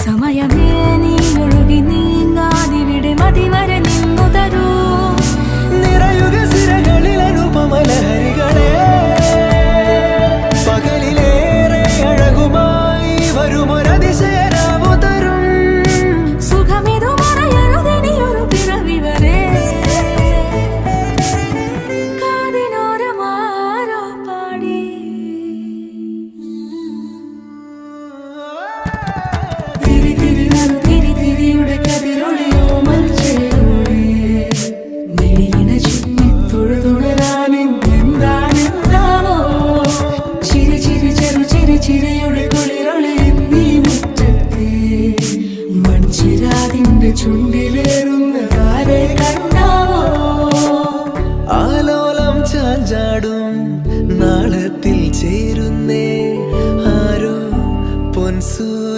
സമയമേ നീ ഒഴുകി നീങ്ങാതിവിടെ മതിവരെ നിന്നു തരൂ. നിറയുക സിരകളിൽ അനുപമലഹരികളെ, പകലിലേറെ അഴകുമായി വരുമൊരതിശയ